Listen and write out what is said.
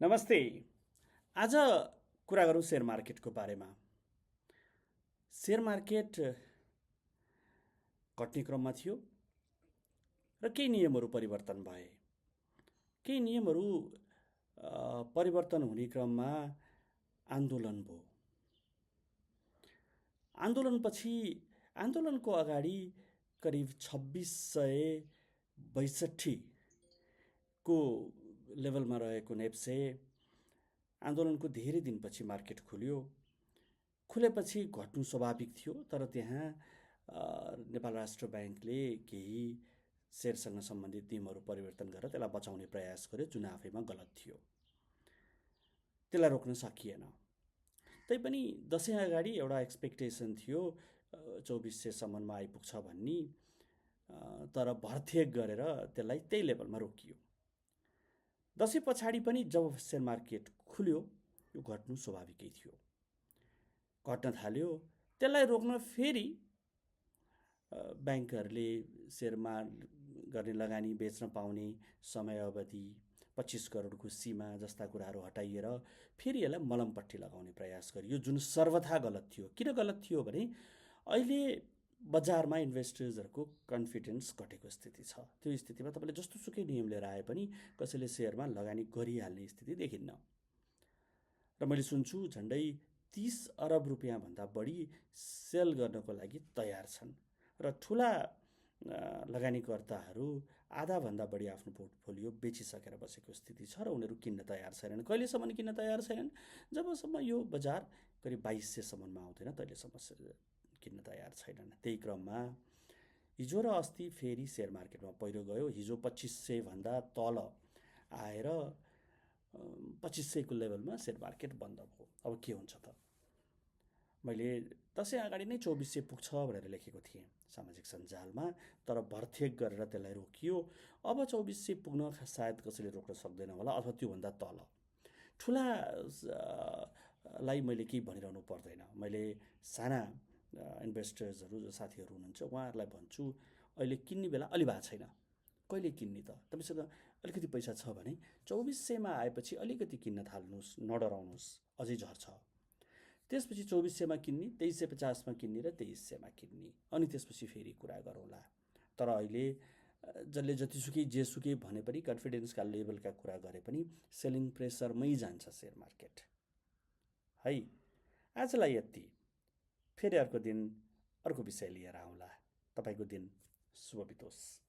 नमस्ते। आज कुरा गरौँ सेयर मार्केटको बारेमा। सेयर मार्केट घट्ने क्रममा थियो र केही नियमहरू परिवर्तन भए। केही नियमहरू परिवर्तन हुने क्रममा आन्दोलन भयो। आन्दोलनपछि आन्दोलनको अगाडि करिब 2662 को लेभलमा रहेको नेप्से आन्दोलनको धेरै दिनपछि मार्केट खुल्यो। खुलेपछि घट्नु स्वाभाविक थियो, तर त्यहाँ नेपाल राष्ट्र ब्याङ्कले केही सेयरसँग सम्बन्धित नियमहरू परिवर्तन गरेर त्यसलाई बचाउने प्रयास गर्यो, जुन आफैमा गलत थियो। त्यसलाई रोक्न सकिएन। तैपनि दसैँ अगाडि एउटा एक्सपेक्टेसन थियो 2400सम्ममा आइपुग्छ भन्ने, तर भरथेक गरेर त्यसलाई त्यही लेभलमा रोकियो। दसैँ पछाडि पनि जब सेयर मार्केट खुल्यो, यो घट्नु स्वाभाविकै थियो। घट्न थाल्यो। त्यसलाई रोक्न फेरि ब्याङ्कहरूले सेयरमा गर्ने लगानी बेच्न पाउने समय अवधि 25 करोडको सीमा जस्ता कुराहरू हटाइएर फेरि यसलाई मलमपट्टि लगाउने प्रयास गरियो, जुन सर्वथा गलत थियो। किन गलत थियो भने अहिले बजारमा इन्भेस्टर्सहरूको कन्फिडेन्स घटेको स्थिति छ। त्यो स्थितिमा तपाईँले जस्तोसुकै नियम लिएर आए पनि कसैले सेयरमा लगानी गरिहाल्ने स्थिति देखिन्न। र मैले सुन्छु झन्डै 30 अरब रुपियाँभन्दा बढी सेल गर्नको लागि तयार छन् र ठुला लगानीकर्ताहरू आधाभन्दा बढी आफ्नो पोर्टफोलियो बेचिसकेर बसेको स्थिति छ र उनीहरू किन्न तयार छैनन्। कहिलेसम्म किन्न तयार छैनन्? जबसम्म यो बजार करिब 2200सम्ममा आउँदैन तहिलेसम्म किन्न तयार छैनन्। त्यही क्रममा हिजो र अस्ति फेरि सेयर मार्केटमा पहिरो गयो। हिजो 2500 भन्दा तल आएर 2500 को लेभलमा सेयर मार्केट बन्द भयो। अब के हुन्छ त? मैले दसैँ अगाडि नै 2400 पुग्छ भनेर लेखेको थिएँ सामाजिक सञ्जालमा, तर भरथेक गरेर त्यसलाई रोकियो। अब 2400 पुग्न सायद कसैले रोक्न सक्दैन होला, अथवा त्योभन्दा तल। ठुला लाई मैले केही भनिरहनु पर्दैन। मैले साना इन्भेस्टर्सहरू जो साथीहरू हुनुहुन्छ उहाँहरूलाई भन्छु, अहिले किन्ने बेला अलि भएको छैन। कहिले किन्ने त? तपाईँसँग अलिकति पैसा छ भने 2400मा आएपछि अलिकति किन्न थाल्नुहोस्, नडराउनुहोस्, अझै झर्छ। त्यसपछि 2400मा किन्ने, 2350मा किन्ने र 2300मा किन्ने, अनि त्यसपछि फेरि कुरा गरौँला। तर अहिले जसले जतिसुकै जेसुकै भने पनि कन्फिडेन्सका लेभलका कुरा गरे पनि सेलिङ प्रेसरमै जान्छ सेयर मार्केट। है, आजलाई यति। फेरि अर्को दिन अर्को विषय लिएर आउँला। तपाईँको दिन शुभ बितोस्।